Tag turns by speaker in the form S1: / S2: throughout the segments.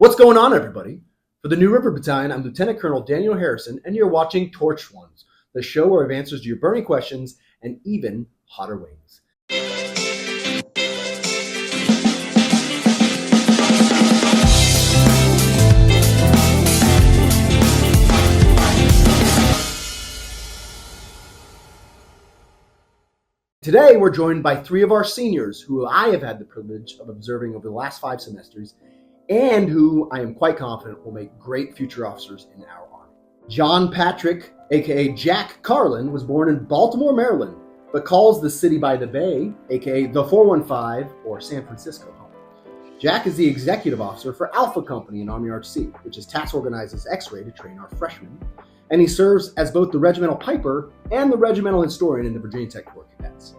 S1: What's going on, everybody? For the New River Battalion, I'm Lieutenant Colonel Daniel Harrison, and you're watching Torch Ones, the show where I have answers to your burning questions and even hotter wings. Today, we're joined by three of our seniors who I have had the privilege of observing over the last 5 semesters and who I am quite confident will make great future officers in our Army. John Patrick, aka Jack Carlin, was born in Baltimore, Maryland, but calls the city by the bay, aka the 415 or San Francisco home. Jack is the executive officer for Alpha Company in Army RTC, which is task organized as X-ray to train our freshmen, and he serves as both the regimental piper and the regimental historian in the Virginia Tech Corps Cadets.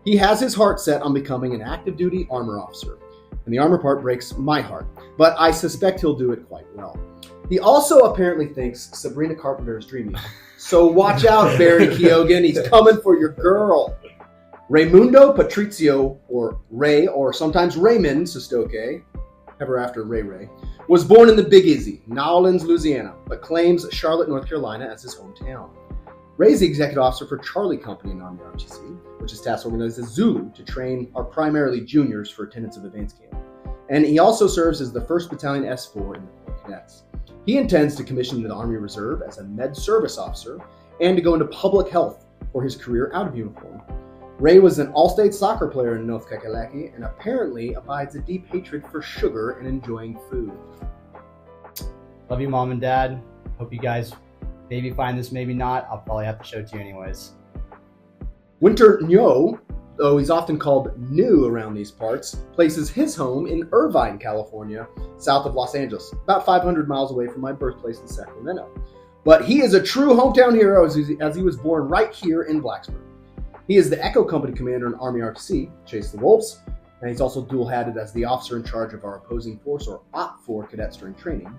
S1: He has his heart set on becoming an active duty armor officer, and the armor part breaks my heart, but I suspect he'll do it quite well. He also apparently thinks Sabrina Carpenter is dreamy, so watch out, Barry Keoghan, he's coming for your girl. Raimundo Patrizio, or Ray, or sometimes Raymond Sastoque, ever after Ray Ray, was born in the Big Easy, New Orleans, Louisiana, but claims Charlotte, North Carolina as his hometown. Ray's the executive officer for Charlie Company in Army RTC, which is task organized as Zulu to train our primarily juniors for attendance of advanced camp. And he also serves as the 1st Battalion S4 in the Corps Cadets. He intends to commission into the Army Reserve as a med service officer and to go into public health for his career out of uniform. Ray was an all-state soccer player in North Kakalaki and apparently abides a deep hatred for sugar and enjoying food.
S2: Love you, Mom and Dad. Hope you guys maybe find this, maybe not. I'll probably have to show it to you anyways.
S1: Winter Niu, though he's often called New around these parts, places his home in Irvine, California, south of Los Angeles, about 500 miles away from my birthplace in Sacramento. But he is a true hometown hero as he was born right here in Blacksburg. He is the Echo Company commander in Army RTC, Chase the Wolves, and he's also dual-hatted as the officer in charge of our opposing force, or OP4 cadets during training,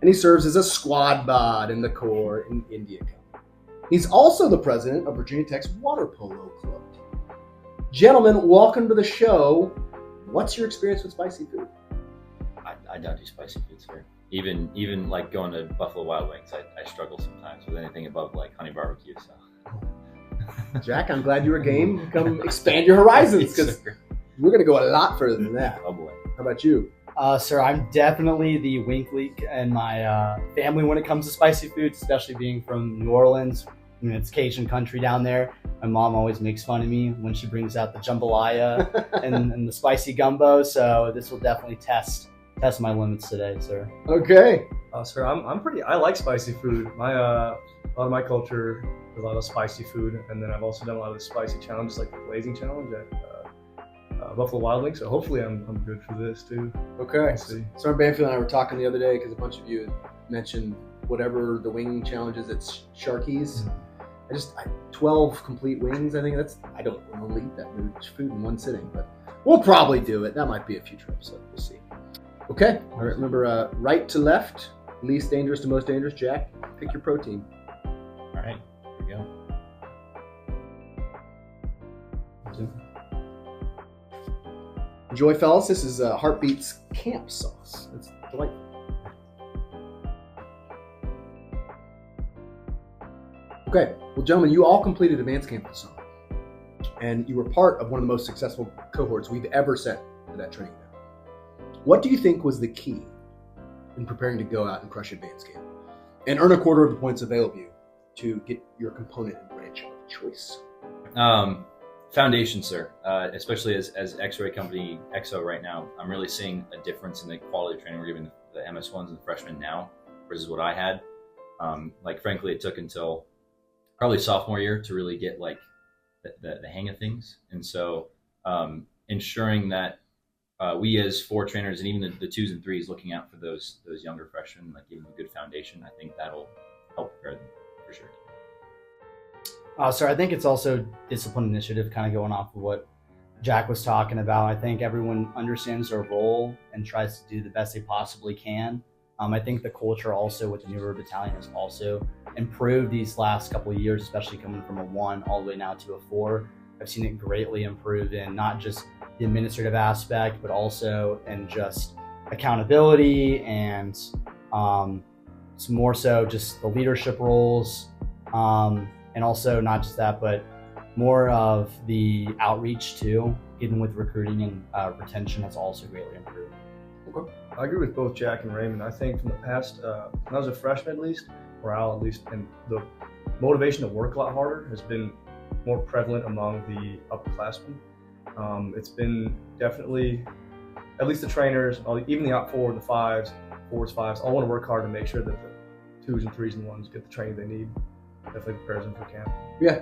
S1: and he serves as a squad bod in the Corps in India Company. He's also the president of Virginia Tech's Water Polo Club team. Gentlemen, welcome to the show. What's your experience with spicy food?
S3: I don't do spicy food, sir. Even like going to Buffalo Wild Wings, I struggle sometimes with anything above like honey barbecue. So,
S1: Jack, I'm glad you were game. Come expand your horizons because we're going to go a lot further than that.
S3: Oh boy.
S1: How about you?
S2: Sir, I'm definitely the wink leak in my family when it comes to spicy foods, especially being from New Orleans. I mean, it's Cajun country down there. My mom always makes fun of me when she brings out the jambalaya and the spicy gumbo. So this will definitely test my limits today, sir.
S1: Okay.
S4: Sir, I like spicy food. A lot of my culture is a lot of spicy food, and then I've also done a lot of the spicy challenges, like the blazing challenge at Buffalo Wild Wings. So hopefully I'm good for this too.
S1: Okay. So Banfield and I were talking the other day because a bunch of you mentioned whatever the wing challenge is at Sharky's. 12 complete wings. I think I don't normally eat that much food in one sitting, but we'll probably do it. That might be a future episode. We'll see. Okay. All right. Remember, right to left, least dangerous to most dangerous. Jack, pick your protein.
S3: All right, here we go.
S1: Enjoy, fellas. This is Heartbeat's camp sauce. It's delightful. Okay, well, gentlemen, you all completed advanced camp this summer, and you were part of one of the most successful cohorts we've ever sent to that training event. What do you think was the key in preparing to go out and crush advanced camp and earn a quarter of the points available to you to get your component and branch of choice?
S3: Foundation, sir. Especially as X-ray Company XO right now, I'm really seeing a difference in the quality of training we're giving the MS1s and the freshmen now versus what I had. Frankly, it took until probably sophomore year to really get like the hang of things. And so ensuring that we as 4 trainers and even the 2s and 3s looking out for those younger freshmen, like giving them a good foundation, I think that'll help prepare them for sure.
S2: Sir, I think it's also discipline initiative, kind of going off of what Jack was talking about. I think everyone understands their role and tries to do the best they possibly can. I think the culture also with the New River Battalion has also improved these last couple of years, especially coming from a 1 all the way now to a 4. I've seen it greatly improve in not just the administrative aspect, but also in just accountability and it's more so just the leadership roles, and also not just that, but more of the outreach too, even with recruiting and retention has also greatly improved.
S1: Okay.
S4: I agree with both Jack and Raymond. I think from the past, when I was a freshman at least, morale at least, and the motivation to work a lot harder has been more prevalent among the upperclassmen. It's been definitely, at least the trainers, even the out four, the fives, fours, fives, all want to work hard to make sure that the twos and threes and ones get the training they need. Definitely prepares them for camp.
S1: Yeah.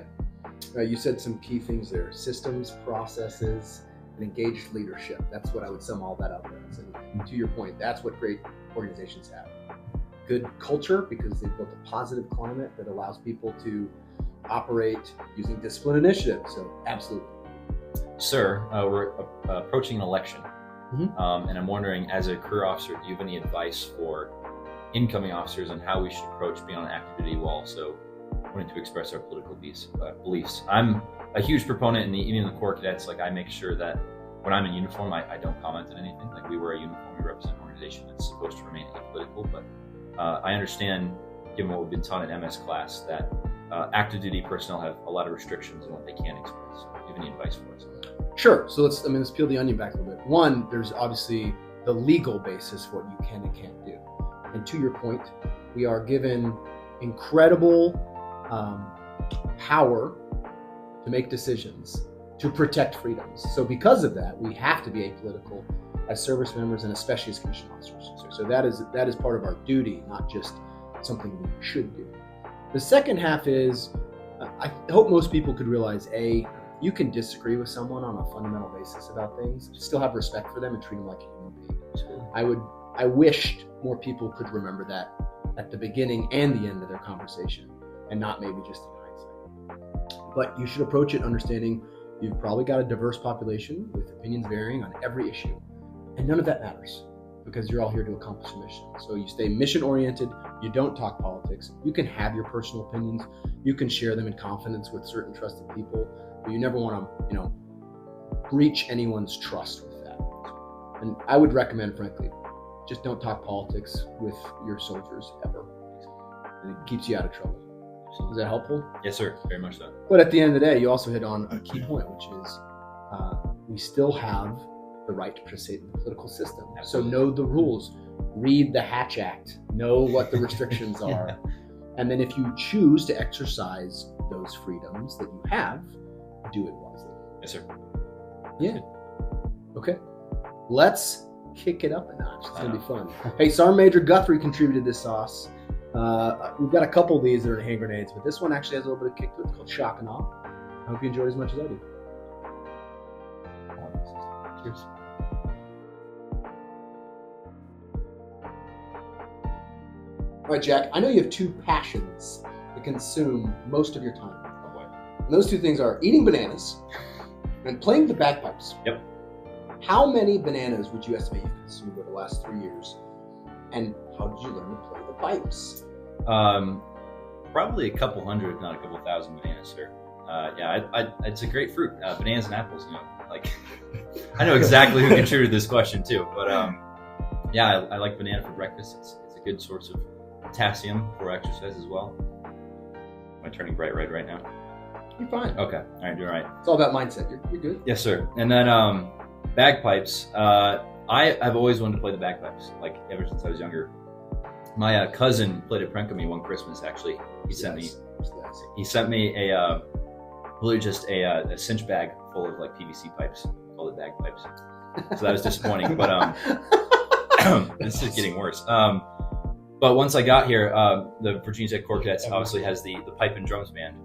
S1: You said some key things there: systems, processes, and engaged leadership. That's what I would sum all that up as. And to your point, that's what great organizations have. Good culture, because they've built a positive climate that allows people to operate using discipline initiative. So absolutely.
S3: Sir, we're approaching an election,
S1: Mhm.
S3: and I'm wondering, as a career officer, do you have any advice for incoming officers on how we should approach being on active duty while also wanting to express our political beliefs? I'm a huge proponent, and even in the Corps Cadets, like I make sure that when I'm in uniform, I don't comment on anything. Like we wear a uniform, we represent an organization that's supposed to remain apolitical, but I understand, given what we've been taught in MS class, that active duty personnel have a lot of restrictions on what they can express. Do you have any advice for us on that?
S1: Sure. So let's peel the onion back a little bit. One, there's obviously the legal basis for what you can and can't do. And to your point, we are given incredible power to make decisions to protect freedoms. So because of that, we have to be apolitical as service members and especially as commissioned officers. So that is part of our duty, not just something we should do. The second half is, I hope most people could realize, you can disagree with someone on a fundamental basis about things, still have respect for them and treat them like a human being. I wished more people could remember that at the beginning and the end of their conversation, and not maybe just in hindsight. But you should approach it understanding you've probably got a diverse population with opinions varying on every issue, and none of that matters because you're all here to accomplish a mission. So you stay mission oriented, you don't talk politics, you can have your personal opinions, you can share them in confidence with certain trusted people, but you never want to, breach anyone's trust with that. And I would recommend, frankly, just don't talk politics with your soldiers ever. And it keeps you out of trouble. Is that helpful?
S3: Yes, sir. Very much so.
S1: But at the end of the day, you also hit on a key point, which is we still have the right to participate in the political system.
S3: Absolutely.
S1: So know the rules, read the Hatch Act, know what the restrictions are. And then if you choose to exercise those freedoms that you have, do it wisely.
S3: Yes, sir.
S1: Yeah. Okay. Let's kick it up a notch. It's going to be fun. Hey, Sergeant Major Guthrie contributed this sauce. We've got a couple of these that are hand grenades, but this one actually has a little bit of kick to it. It's called Shock and Awe. I hope you enjoyed it as much as I do. Cheers. All right, Jack, I know you have two passions that consume most of your time.
S3: Oh boy.
S1: And those two things are eating bananas and playing the bagpipes.
S3: Yep.
S1: How many bananas would you estimate you've consumed over the last 3 years? And how did you learn to play the pipes?
S3: Probably a couple hundred, if not a couple thousand bananas, sir. It's a great fruit. Bananas and apples, I know exactly who contributed this question too, but I like banana for breakfast. It's a good source of potassium for exercise as well. Am I turning bright red right now?
S1: You're fine.
S3: Okay, all right, doing all right.
S1: It's all about mindset. You're good.
S3: Yes, sir. And then bagpipes. I've always wanted to play the bagpipes, ever since I was younger. My cousin played a prank on me one Christmas. Actually, he sent me a literally just a cinch bag full of PVC pipes, called it bagpipes. So that was disappointing. But this is getting worse. But once I got here, the Virginia Tech Corps Cadets obviously has the pipe and drums band.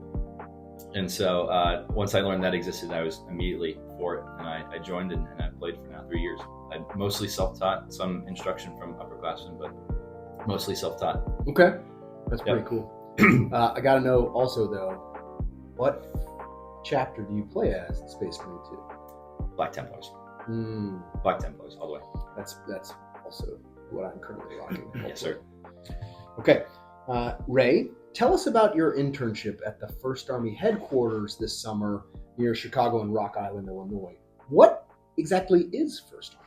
S3: And so once I learned that existed, I was immediately for it. And I joined and I played for now 3 years. I'm mostly self-taught, some instruction from upperclassmen, but mostly self-taught.
S1: Okay. That's pretty cool. I got to know also, though, what chapter do you play as in Space Marine 2?
S3: Black Templars. Black Templars, all the way.
S1: That's also what I'm currently rocking.
S3: Yes, sir.
S1: Okay. Ray, tell us about your internship at the 1st Army headquarters this summer near Chicago and Rock Island, Illinois. What exactly is 1st Army?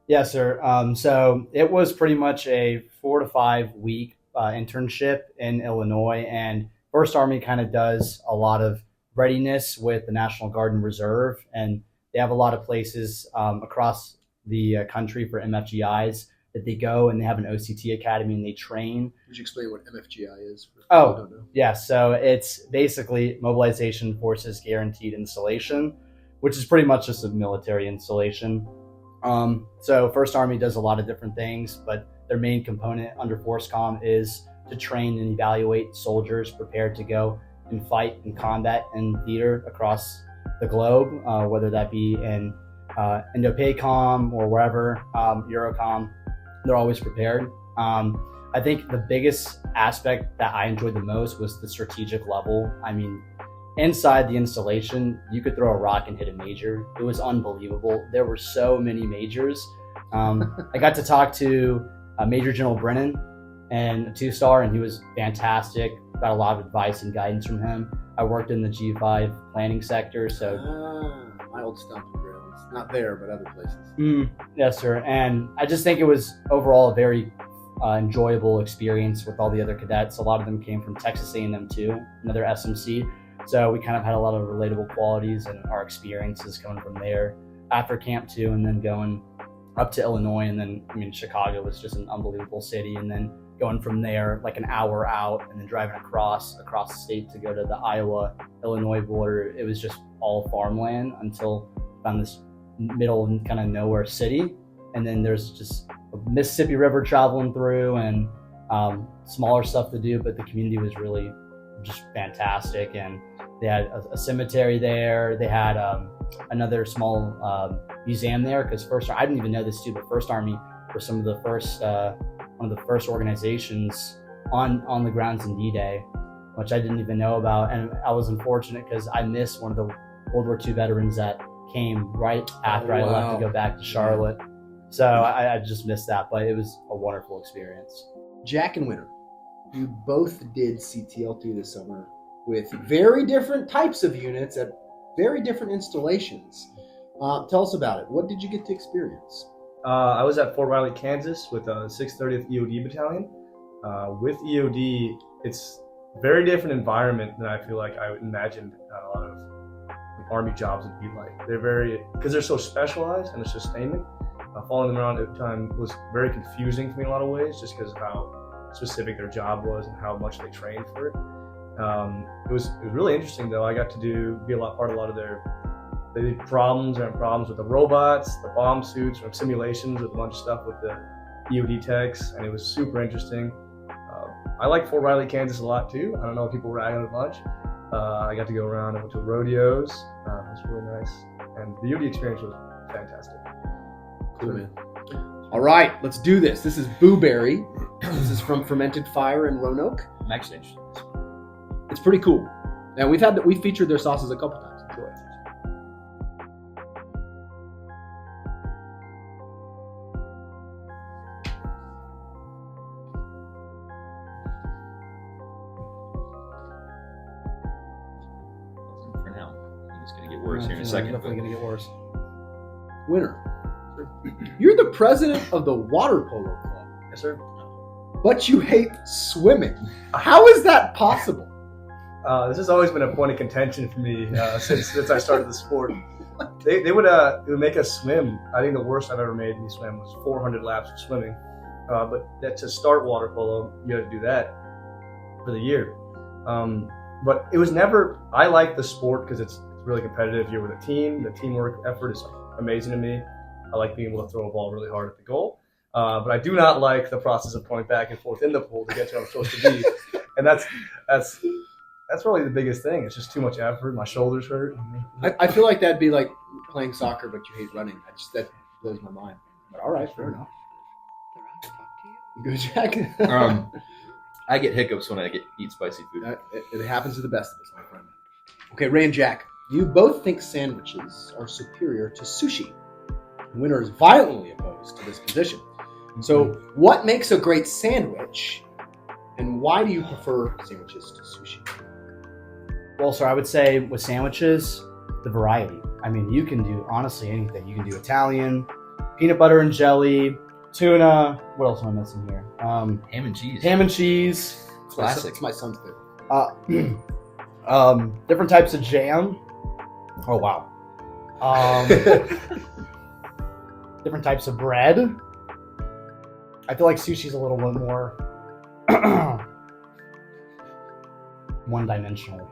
S2: Yes, sir. So it was pretty much a 4 to 5 week internship in Illinois, and First Army kind of does a lot of readiness with the National Guard and Reserve, and they have a lot of places across the country for MFGIs that they go, and they have an OCT academy and they train.
S1: Would you explain what MFGI is? For
S2: Oh,
S1: who don't know?
S2: yeah. So it's basically Mobilization Forces Guaranteed Installation, which is pretty much just a military installation. So First Army does a lot of different things, but their main component under FORSCOM is to train and evaluate soldiers prepared to go and fight in combat and theater across the globe, whether that be in Indo-PACOM or wherever, Eurocom. They're always prepared. I think the biggest aspect that I enjoyed the most was the strategic level. I mean, inside the installation, you could throw a rock and hit a major. It was unbelievable. There were so many majors. I got to talk to Major General Brennan and a 2-star, and he was fantastic. Got a lot of advice and guidance from him. I worked in the G5 planning sector, so
S1: My old stomping grounds. Not there, but other places.
S2: yes, sir. And I just think it was overall a very enjoyable experience with all the other cadets. A lot of them came from Texas A&M too, another SMC. So we kind of had a lot of relatable qualities and our experiences coming from there after Camp 2, and then going up to Illinois. And then, I mean, Chicago was just an unbelievable city. And then going from there, like an hour out, and then driving across the state to go to the Iowa-Illinois border. It was just all farmland until I found this middle kind of nowhere city. And then there's just a Mississippi River traveling through, and smaller stuff to do, but the community was really just fantastic. And they had a cemetery there. They had another small museum there, because I didn't even know this too, but First Army were some of the first one of the first organizations on the grounds in D-Day, which I didn't even know about. And I was unfortunate because I missed one of the World War II veterans that came right after I left to go back to Charlotte. So I just missed that, but it was a wonderful experience.
S1: Jack and Winter, you both did CTL2 this summer with very different types of units at very different installations. Tell us about it. What did you get to experience?
S4: I was at Fort Riley, Kansas with 630th EOD Battalion. With EOD, it's a very different environment than I feel like I imagined a lot of Army jobs would be like. Because they're so specialized and the sustainment. Following them around at the time was very confusing for me in a lot of ways, just because of how specific their job was and how much they trained for it. It was really interesting though. I got to be part of a lot of they did problems with the robots, the bomb suits, or simulations with a bunch of stuff with the EOD techs, and it was super interesting. I like Fort Riley, Kansas a lot too. I don't know if people rag on it a bunch. I got to go around and went to rodeos. It was really nice, and the EOD experience was fantastic.
S1: Cool, man. All right, let's do this. This is Booberry. This is from Fermented Fire in Roanoke.
S3: I'm actually interested in this.
S1: It's pretty cool. Now we've featured their sauces a couple times. Enjoy.
S3: For now, I think it's going to get worse here in a second.
S2: Definitely going to get worse.
S1: Winter, you're the president of the water polo club.
S4: Yes, sir.
S1: But you hate swimming. How is that possible?
S4: This has always been a point of contention for me since I started the sport. They would make us swim. I think the worst I've ever made me swim was 400 laps of swimming. But to start water polo, you had to do that for the year. But it was never. I like the sport because it's really competitive. You're with a team. The teamwork effort is amazing to me. I like being able to throw a ball really hard at the goal. But I do not like the process of going back and forth in the pool to get to where I'm supposed to be. And that's really the biggest thing. It's just too much effort. My shoulders hurt.
S1: I feel like that'd be like playing soccer, but you hate running. That blows my mind. But all right, fair enough. Good, Jack.
S3: I get hiccups when I eat spicy food.
S1: It happens to the best of us, my friend. Okay, Ray and Jack, you both think sandwiches are superior to sushi. Winter is violently opposed to this position. So, what makes a great sandwich, and why do you prefer sandwiches to sushi?
S2: Well, sir, I would say with sandwiches, the variety. I mean, you can do honestly anything. You can do Italian, peanut butter and jelly, tuna. What else am I missing here?
S3: Ham and cheese.
S2: Ham and cheese.
S3: Classic.
S1: It's my son's favorite.
S2: Different types of jam. Oh wow. Different types of bread. I feel like sushi's a little bit more one-dimensional.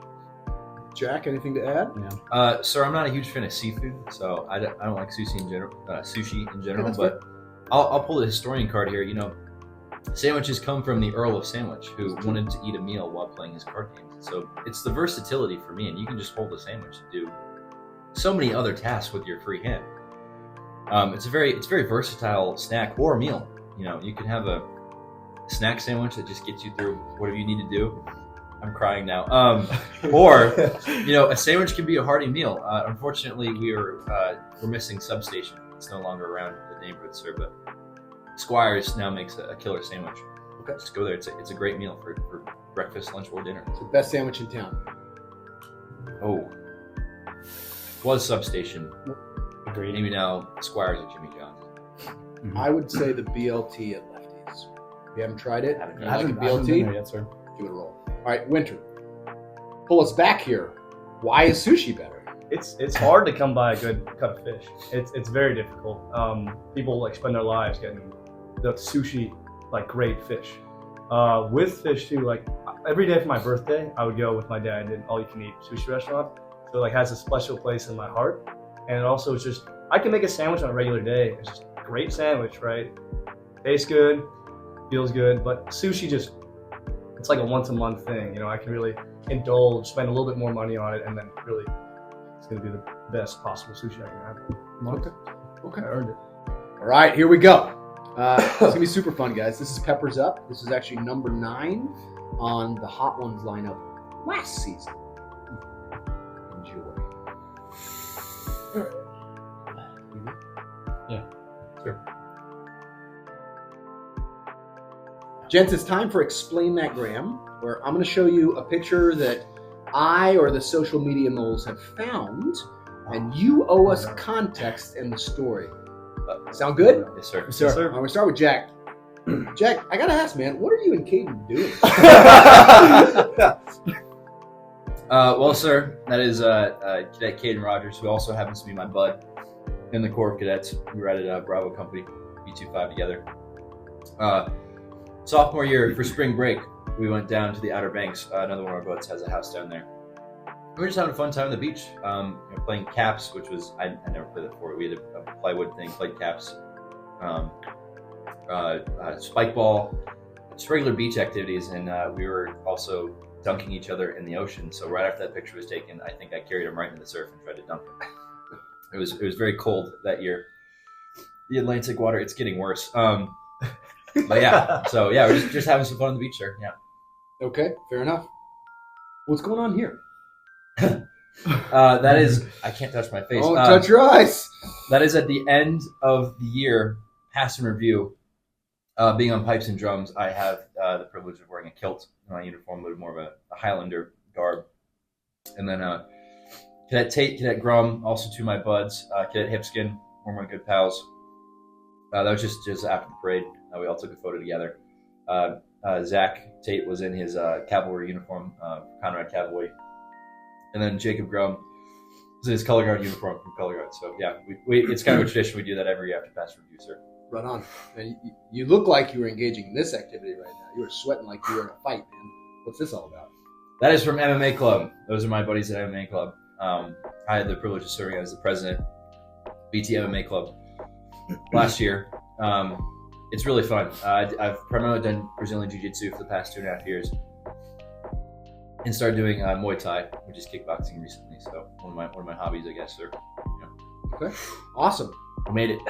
S1: Jack, anything to add?
S2: Yeah.
S3: Sir, I'm not a huge fan of seafood, so I don't like sushi in general.
S1: that's
S3: But I'll pull the historian card here. You know, sandwiches come from the Earl of Sandwich, who wanted to eat a meal while playing his card games. So it's the versatility for me, and you can just hold a sandwich and do so many other tasks with your free hand. It's a very versatile snack or meal. You know, you can have a snack sandwich that just gets you through whatever you need to do. I'm crying now. Or, you know, a sandwich can be a hearty meal. Unfortunately, we're missing Substation. It's no longer around the neighborhood, sir. But Squires now makes a killer sandwich.
S1: Okay.
S3: Just go there. It's a great meal for breakfast, lunch, or dinner.
S1: It's the best sandwich in town.
S3: Oh, was Substation.
S2: Agreed.
S3: Maybe now Squires or Jimmy John's.
S1: I would say the BLT at Lefty's. If you haven't tried it,
S3: Haven't
S1: you
S3: tried
S1: like a
S2: I haven't been there
S1: BLT,
S2: yet, sir.
S1: give it a roll. All right, Winter. Pull us back here. Why is sushi better?
S4: It's hard to come by a good cut of fish. It's very difficult. People like spend their lives getting the sushi, like great fish. With fish too, like every day for my birthday, I would go with my dad to an all-you-can-eat sushi restaurant. So it like has a special place in my heart. And it also it's just I can make a sandwich on a regular day. It's just a great sandwich, right? Tastes good, feels good, but sushi just it's like a once a month thing. You know, I can really indulge, spend a little bit more money on it, and then really it's gonna be the best possible sushi I can have.
S1: Okay.
S4: I earned it.
S1: All right, here we go. It's gonna be super fun, guys. This is Peppers Up. This is actually number 9 on the Hot Ones lineup last season. Enjoy.
S2: Yeah.
S3: Sure.
S1: Gents, it's time for Explain That Graham, where I'm going to show you a picture that I or the social media moles have found, and you owe us context and the story. Sound good?
S3: Yes, sir.
S2: Sir.
S1: I'm going to start with Jack. Jack, I got to ask, man, what are you and Caden doing?
S3: Well, sir, that is Cadet Caden Rogers, who also happens to be my bud in the Corps of Cadets. We were at Bravo Company, B25 together. Sophomore year for spring break, we went down to the Outer Banks. Another one of our boats has a house down there. We were just having a fun time on the beach, playing caps, which was I never played that before. We had a plywood thing, played caps, spike ball, just regular beach activities, and we were also dunking each other in the ocean. So right after that picture was taken, I think I carried him right into the surf and tried to dunk him. It was very cold that year. The Atlantic water, it's getting worse. But yeah, so yeah, we're just having some fun on the beach there. Yeah.
S1: Okay, fair enough. What's going on here?
S3: That is, I can't touch my face.
S1: Don't touch your eyes.
S3: That is at the end of the year, pass and review. Being on pipes and drums, I have the privilege of wearing a kilt in my uniform, but more of a Highlander garb. And then Cadet Tate, Cadet Grum, also two of my buds, Cadet Hipskin, one of my good pals. That was just after the parade. We all took a photo together. Zach Tate was in his cavalry uniform, Conrad Cavalry. And then Jacob Grum was in his color guard uniform from color guard. So yeah, it's kind of a tradition. We do that every year after pass review, sir.
S1: Right on. And you look like you were engaging in this activity right now. You were sweating like you were in a fight, man. What's this all about?
S3: That is from MMA Club. Those are my buddies at MMA Club. I had the privilege of serving as the president, BT MMA Club, last year. It's really fun. I've primarily done Brazilian Jiu-Jitsu for the past 2.5 years, and started doing Muay Thai, which is kickboxing recently. So one of my hobbies, I guess, sir. Yeah.
S1: Okay, awesome.
S3: I made it.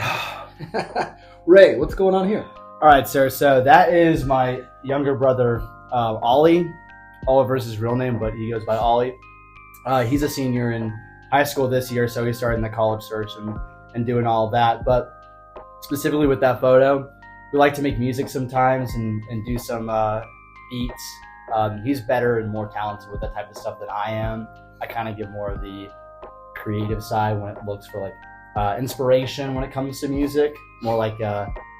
S1: Ray, what's going on here?
S2: All right, sir. So that is my younger brother, Ollie. Oliver's his real name, but he goes by Ollie. He's a senior in high school this year, so he's starting the college search and doing all of that. But specifically with that photo, we like to make music sometimes and do some beats. He's better and more talented with that type of stuff than I am. I kind of give more of the creative side when it looks for like inspiration when it comes to music, more like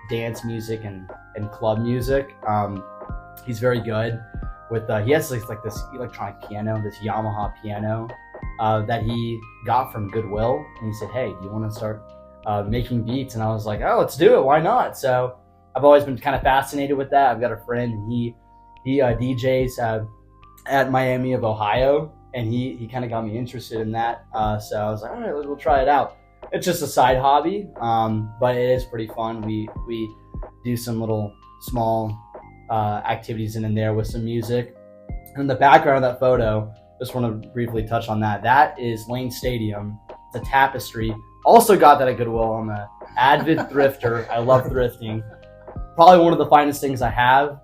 S2: dance music and club music. He's very good with, he has like this electronic piano, this Yamaha piano that he got from Goodwill. And he said, hey, do you want to start making beats? And I was like, oh, let's do it. Why not? So I've always been kind of fascinated with that. I've got a friend, and he DJs at Miami of Ohio, and he kind of got me interested in that. So I was like, all right, we'll try it out. It's just a side hobby, but it is pretty fun. We do some little small activities in there with some music. In the background of that photo, just want to briefly touch on that. That is Lane Stadium. It's a tapestry. Also got that at Goodwill. I'm an avid thrifter. I love thrifting. Probably one of the finest things I have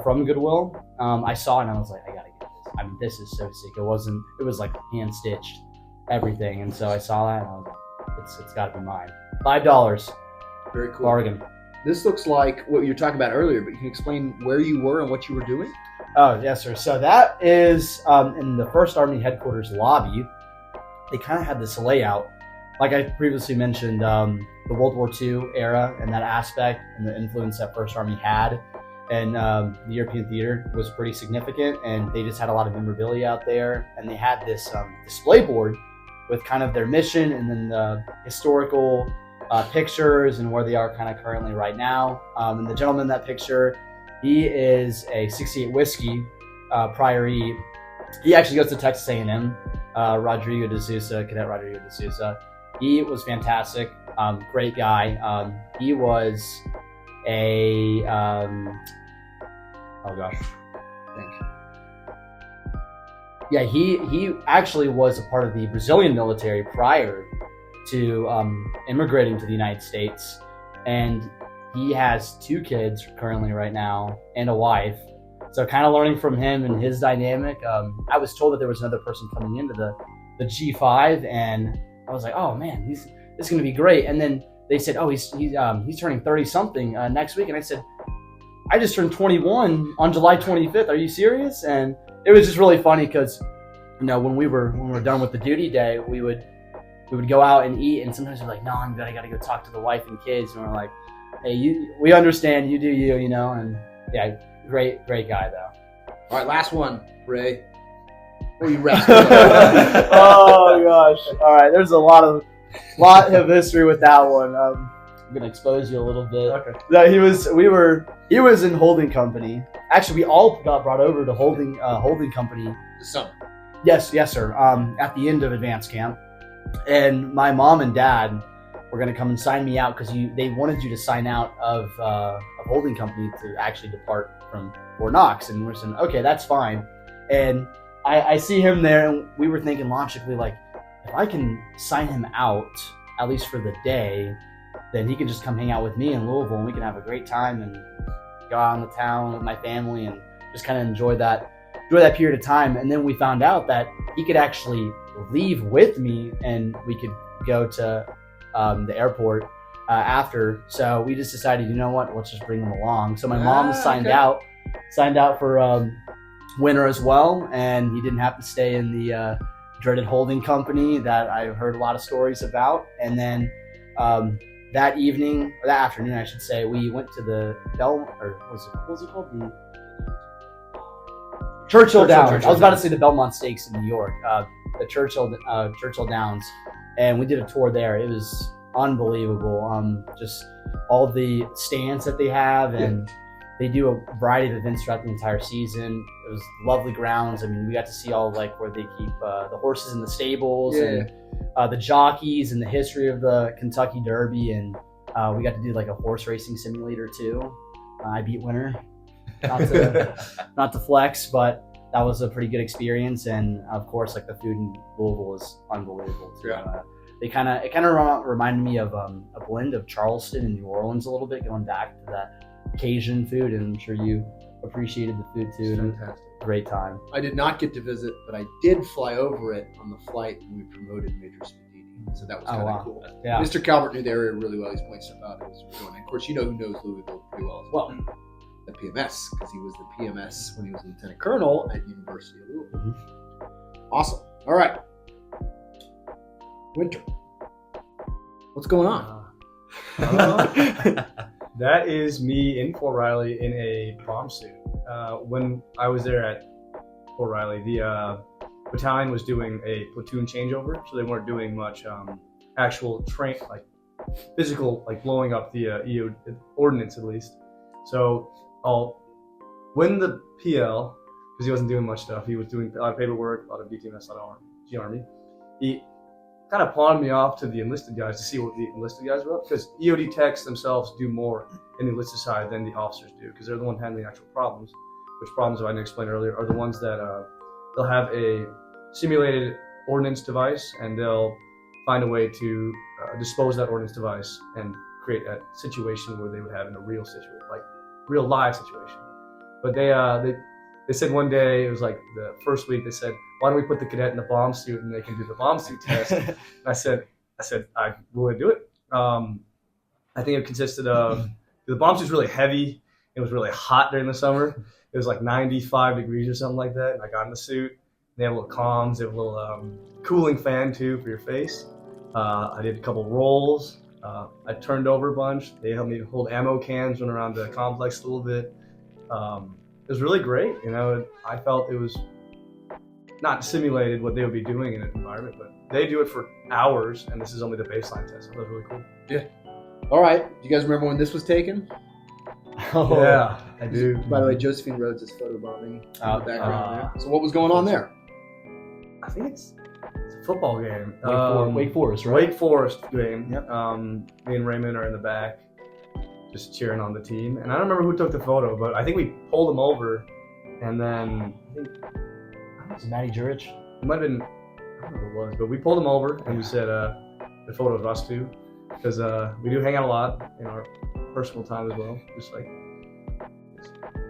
S2: from Goodwill. I saw it and I was like, I gotta get this. I mean, this is so sick. It was like hand stitched, everything. And so I saw that and I was like, it's gotta be mine. $5.
S1: Very cool.
S2: Bargain.
S1: This looks like what you were talking about earlier, but you can explain where you were and what you were doing?
S2: Oh, yes, sir. So that is in the 1st Army headquarters lobby. They kind of had this layout. Like I previously mentioned, the World War II era and that aspect and the influence that 1st Army had. And the European theater was pretty significant, and they just had a lot of memorabilia out there. And they had this display board with kind of their mission and then the historical pictures and where they are kind of currently right now. And the gentleman in that picture, he is a 68 whiskey priory. He actually goes to Texas A&M, Rodrigo de Sousa, Cadet Rodrigo de Sousa. He was fantastic, great guy. He was a, oh gosh, I think. Yeah, he actually was a part of the Brazilian military prior to immigrating to the United States. And he has 2 kids currently right now and a wife. So kind of learning from him and his dynamic. I was told that there was another person coming into the G5, and I was like, oh man, this is going to be great. And then they said, oh, he's turning 30 something next week. And I said, I just turned 21 on July 25th. Are you serious? And it was just really funny because, you know, when we were done with the duty day, we would go out and eat, and sometimes we're like, no, I gotta go talk to the wife and kids. And we're like, hey, we understand, you do you, you know. And yeah, great guy though.
S1: All right, last one, Ray. What are you wrestling?
S2: Oh gosh. All right, there's a lot of history with that one. I'm gonna expose you a little bit.
S4: Okay.
S2: No, he was in holding company. Actually, we all got brought over to holding company.
S1: This summer.
S2: Yes, sir. At the end of advanced camp, and my mom and dad were gonna come and sign me out because they wanted you to sign out of holding company to actually depart from Fort Knox, and we're saying, okay, that's fine. And I see him there, and we were thinking logically, like, if I can sign him out at least for the day, then he can just come hang out with me in Louisville, and we can have a great time and go out in the town with my family and just kind of enjoy that period of time. And then we found out that he could actually leave with me, and we could go to the airport after. So we just decided, you know what, let's just bring him along. So my mom signed out for winter as well, and he didn't have to stay in the dreaded holding company that I heard a lot of stories about. And then that afternoon, I should say, we went to the what was it called? The Churchill Downs. I was about to say the Belmont Stakes in New York. The Churchill Downs, and we did a tour there. It was unbelievable. Just all the stands that they have, and they do a variety of events throughout the entire season. It was lovely grounds. I mean, we got to see all like where they keep the horses in the stables and the jockeys and the history of the Kentucky Derby, and we got to do like a horse racing simulator too. I beat Winter, not to flex, but that was a pretty good experience. And of course, like the food in Louisville is unbelievable too.
S1: Yeah.
S2: It kind of reminded me of a blend of Charleston and New Orleans a little bit, going back to that Cajun food, and I'm sure you appreciated the food too.
S1: Fantastic.
S2: Great time.
S1: I did not get to visit, but I did fly over it on the flight when we promoted Major Spadini. So that was kind of cool.
S2: Yeah.
S1: Mr. Calvert knew the area really well. He's pointing stuff out. It was going. And of course, you know who knows Louisville pretty well as well. The PMS, because he was the PMS when he was a lieutenant colonel at University of Louisville. Mm-hmm. Awesome. All right. Winter. What's going on?
S4: That is me in Fort Riley in a bomb suit. When I was there at Fort Riley, the battalion was doing a platoon changeover, so they weren't doing much actual physical, like blowing up the EO ordnance at least. So I'll win the PL because he wasn't doing much stuff. He was doing a lot of paperwork, a lot of DTMS, a lot of G Army. He kind of pawned me off to the enlisted guys to see what the enlisted guys were up, because EOD techs themselves do more in the enlisted side than the officers do, because they're the one handling actual problems. Which problems, if I didn't explain earlier, are the ones that they'll have a simulated ordnance device and they'll find a way to dispose that ordnance device and create a situation where they would have in a real situation, like real live situation. But they said one day, it was like the first week, they said, why don't we put the cadet in a bomb suit and they can do the bomb suit test? And I said, I would do it. I think it consisted of, the bomb suit's really heavy. It was really hot during the summer. It was like 95 degrees or something like that. And I got in the suit. They have little comms. They have a little cooling fan too for your face. I did a couple rolls. I turned over a bunch. They helped me hold ammo cans, run around the complex a little bit. It was really great. You know, I felt it was not simulated what they would be doing in an environment, but they do it for hours, and this is only the baseline test. So that was really cool.
S1: Yeah. All right. Do you guys remember when this was taken?
S4: Oh, yeah, I do.
S1: By the way, Josephine Rhodes is photobombing in the background there. So what was going on there?
S4: I think it's a football game.
S2: Wake Forest, right?
S4: Wake Forest game. Yep. Me and Raymond are in the back, just cheering on the team. And I don't remember who took the photo, but I think we pulled him over, and then
S2: Was it Matty Jurich?
S4: it might have been, I don't know who it was, but we pulled him over and we said the photo of us two, because we do hang out a lot in our personal time as well, just like,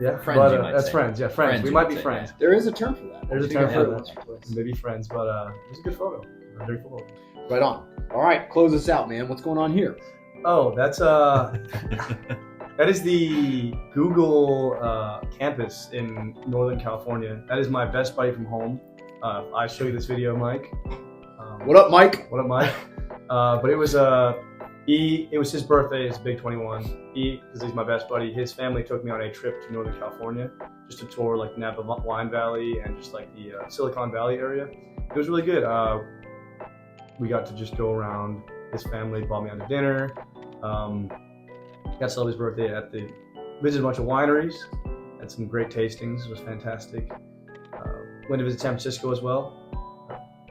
S4: yeah,
S3: Friends,
S4: but
S3: you might
S4: that's
S3: say.
S4: friends. Yeah, friends. We
S3: you
S4: might
S3: might
S4: be
S3: say,
S4: friends.
S1: There is a term for that.
S4: There's a
S1: I think
S4: term
S1: I've
S4: for
S1: heard it
S4: that.
S1: once or twice.
S4: Maybe friends, but it was a good photo. Very cool.
S1: Right on. All right, close us out, man. What's going on here?
S4: Oh, that's that is the Google campus in Northern California. That is my best buddy from home. I show you this video, Mike.
S1: What up, Mike?
S4: What up, Mike? But it was his birthday. It's Big 21. Because he's my best buddy, his family took me on a trip to Northern California just to tour like Napa Wine Valley and just like the Silicon Valley area. It was really good. We got to just go around. His family brought me out to dinner. Got to celebrate his birthday visited a bunch of wineries. Had some great tastings. It was fantastic. Went to visit San Francisco as well.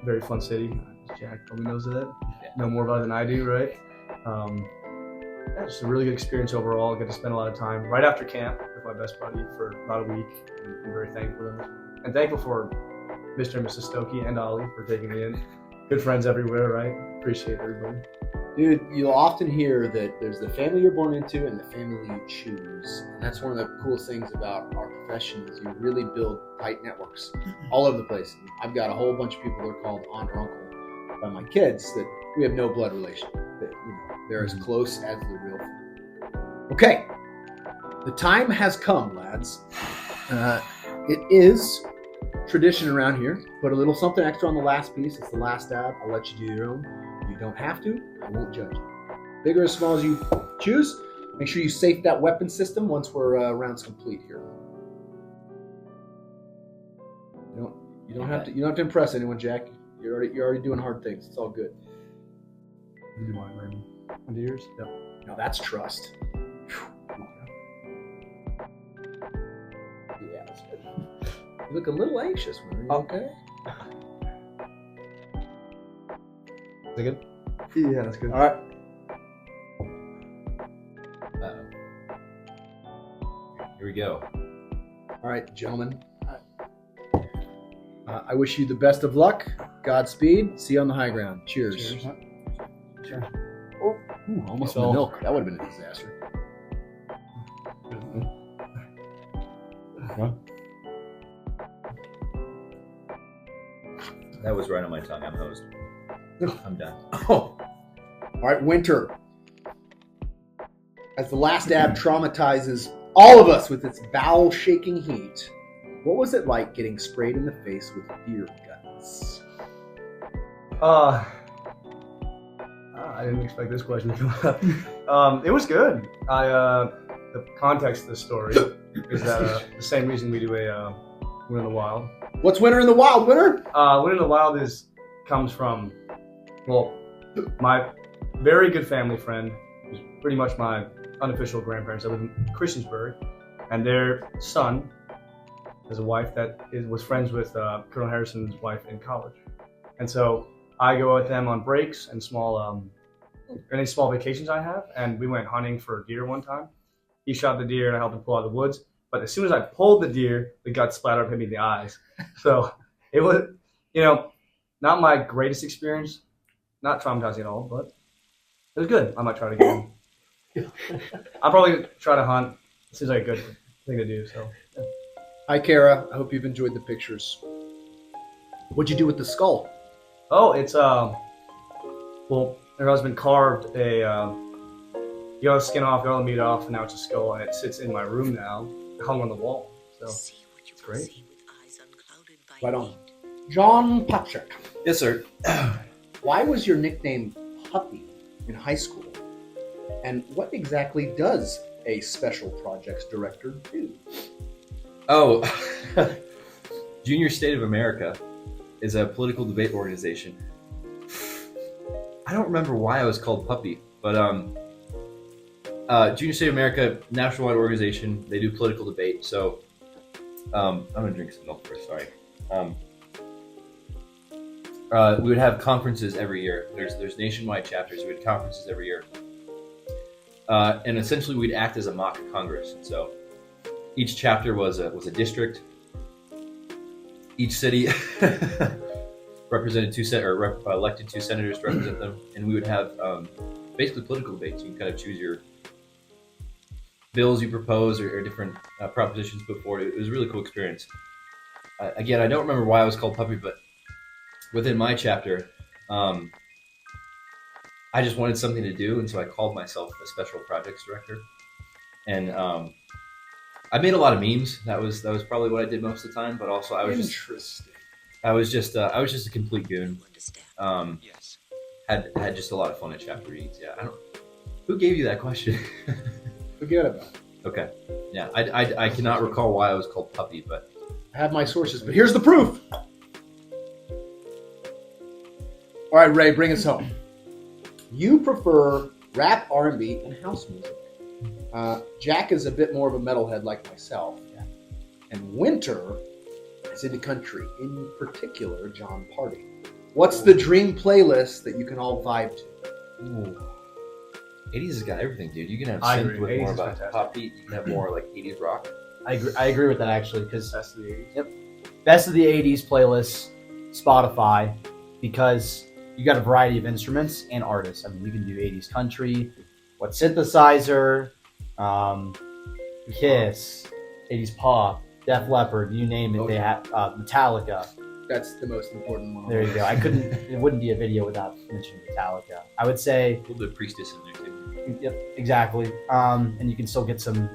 S4: Very fun city. Jack probably knows that.
S3: Yeah.
S4: Know more about it than I do, right? Yeah, just a really good experience overall. I got to spend a lot of time right after camp with my best buddy for about a week. I'm very thankful for them. And thankful for Mr. and Mrs. Sastoque and Ollie for taking me in. Good friends everywhere, right? Appreciate everybody.
S1: Dude, you'll often hear that there's the family you're born into and the family you choose. And that's one of the coolest things about our profession is you really build tight networks all over the place. And I've got a whole bunch of people that are called aunt or uncle by my kids that we have no blood relation. That, they're as close as the real thing. Okay, the time has come, lads. It is tradition around here. Put a little something extra on the last piece. It's the last dab. I'll let you do your own. You don't have to. I won't judge you. Big or as small as you choose. Make sure you safe that weapon system once we're rounds complete here. You don't have to impress anyone, Jack. You're already doing hard things. It's all good.
S4: You do mine, Raymond. Under yours? Yep.
S1: Now that's trust. Yeah, that's good. You look a little anxious. Are you okay?
S4: Is that good? Yeah, that's good.
S1: All right.
S3: Here we go.
S1: All right, gentlemen. I wish you the best of luck. Godspeed. See you on the high ground. Cheers.
S2: Cheers.
S1: Ooh, almost the milk. That would have been a disaster.
S3: That was right on my tongue. I'm hosed. I'm done.
S1: Oh. All right, Winter. As the last dab traumatizes all of us with its bowel-shaking heat, what was it like getting sprayed in the face with beer guts?
S4: I didn't expect this question to come up. It was good. The context of the story is that the same reason we do a Winter in the Wild.
S1: What's Winter in the Wild, Winter?
S4: Winter in the Wild comes from, well, my very good family friend, who's pretty much my unofficial grandparents. I live in Christiansburg, and their son has a wife that was friends with Colonel Harrison's wife in college. And so I go with them on breaks and any small vacations I have, and we went hunting for deer one time. He shot the deer and I helped him pull out of the woods. But as soon as I pulled the deer, the gut splattered hit me in the eyes. So it was, not my greatest experience, not traumatizing at all, but it was good. I might try it again. I'll probably try to hunt. It seems like a good thing to do. So. Yeah.
S1: Hi, Kara. I hope you've enjoyed the pictures. What'd you do with the skull?
S4: Oh, it's her husband carved you got the skin off, got all the meat off, and now it's a skull, and it sits in my room now, hung on the wall. So it's great.
S1: Right on. John Patrick.
S3: Yes, sir.
S1: Why was your nickname Puppy in high school? And what exactly does a special projects director do?
S3: Oh, Junior State of America is a political debate organization. I don't remember why I was called Puppy, but Junior State of America, nationwide organization. They do political debate. So I'm gonna drink some milk first. Sorry. We would have conferences every year. There's nationwide chapters. We had conferences every year, and essentially we'd act as a mock Congress. And so each chapter was a district. Each city represented elected 2 senators to represent them, and we would have basically political debates. You can kind of choose your bills you propose or different propositions put forward. It was a really cool experience. Again, I don't remember why I was called Puppy, but within my chapter, I just wanted something to do, and so I called myself a special projects director. And I made a lot of memes. That was probably what I did most of the time. But also, I was just a complete goon. Had just a lot of fun at chapter meetings. Yeah, who gave you that question?
S1: Forget about it.
S3: Okay. Yeah, I cannot recall why I was called Puppy, but
S1: I have my sources. But here's the proof. All right, Ray, bring us home. You prefer rap, R&B, and house music. Jack is a bit more of a metalhead like myself. Yeah. And Winter is into country, in particular, John Party. What's the dream playlist that you can all vibe to?
S3: Ooh. 80s has got everything, dude. You can have synth with more about pop beat. You can have more like 80s rock.
S2: I agree with that actually, because
S4: Best of the 80s.
S2: Yep, best of the 80s playlist, Spotify, because you got a variety of instruments and artists. I mean, you can do 80s country, synthesizer, Kiss, 80s pop, Def Leppard, you name it. They have Metallica.
S1: That's the most important one.
S2: There you go. It wouldn't be a video without mentioning Metallica. I would say
S3: A little bit of Priestess in there too.
S2: Yep, exactly. And you can still get some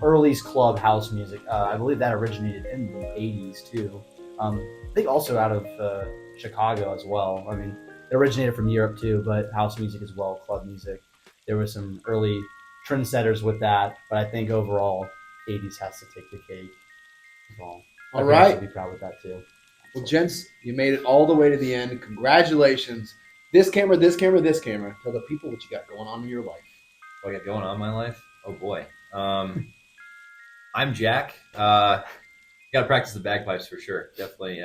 S2: early club house music. I believe that originated in the 80s too. I think also out of Chicago as well. I mean, it originated from Europe too, but house music as well, club music. There were some early trendsetters with that, but I think overall, 80s has to take the cake. Well,
S1: all right.
S2: I'd be proud with that too.
S1: Well, gents, you made it all the way to the end. Congratulations. This camera, this camera, this camera. Tell the people what you got going on in your life.
S3: What I got going on in my life? Oh boy. I'm Jack. Got to practice the bagpipes for sure. Definitely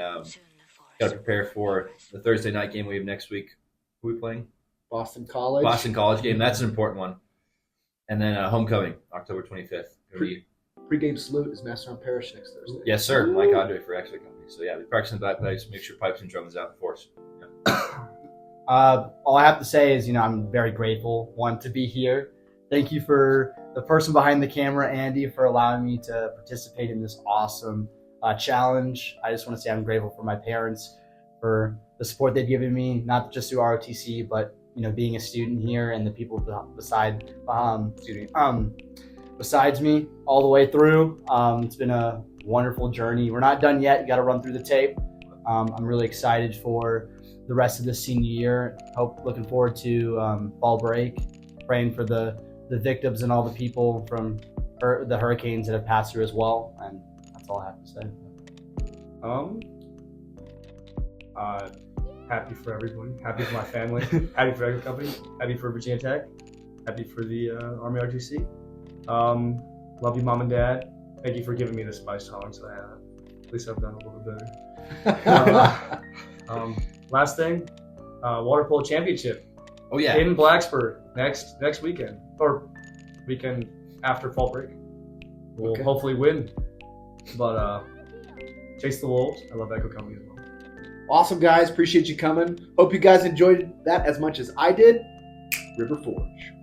S3: got to prepare for the Thursday night game we have next week. Who are we playing?
S1: Boston College.
S3: Boston College game. That's an important one. And then homecoming, October 25th.
S1: Pre-game salute is Master on Parish next Thursday.
S3: Yes, sir. Mike Andre for X-Ray Company. So yeah, we're practicing the bagpipes. Make sure pipes and drums out in force. Yeah.
S2: All I have to say is, I'm very grateful, one, to be here. Thank you for the person behind the camera, Andy, for allowing me to participate in this awesome challenge. I just want to say I'm grateful for my parents for the support they've given me, not just through ROTC, but being a student here and the people besides me all the way through. It's been a wonderful journey. We're not done yet. You got to run through the tape, I'm really excited for the rest of the senior year. Looking forward to fall break, praying for the victims and all the people from the hurricanes that have passed through as well. And that's all I have to say.
S4: Happy for everybody. Happy for my family. Happy for every company. Happy for Virginia Tech. Happy for the Army RGC. Love you, Mom and Dad. Thank you for giving me the spice tolerance that I have. At least I've done a little bit better. Last thing, water polo championship.
S3: Oh yeah.
S4: In Blacksburg next weekend, or weekend after fall break. We'll hopefully win. But chase the wolves. I love Echo Company as well.
S1: Awesome, guys. Appreciate you coming. Hope you guys enjoyed that as much as I did. River Forge.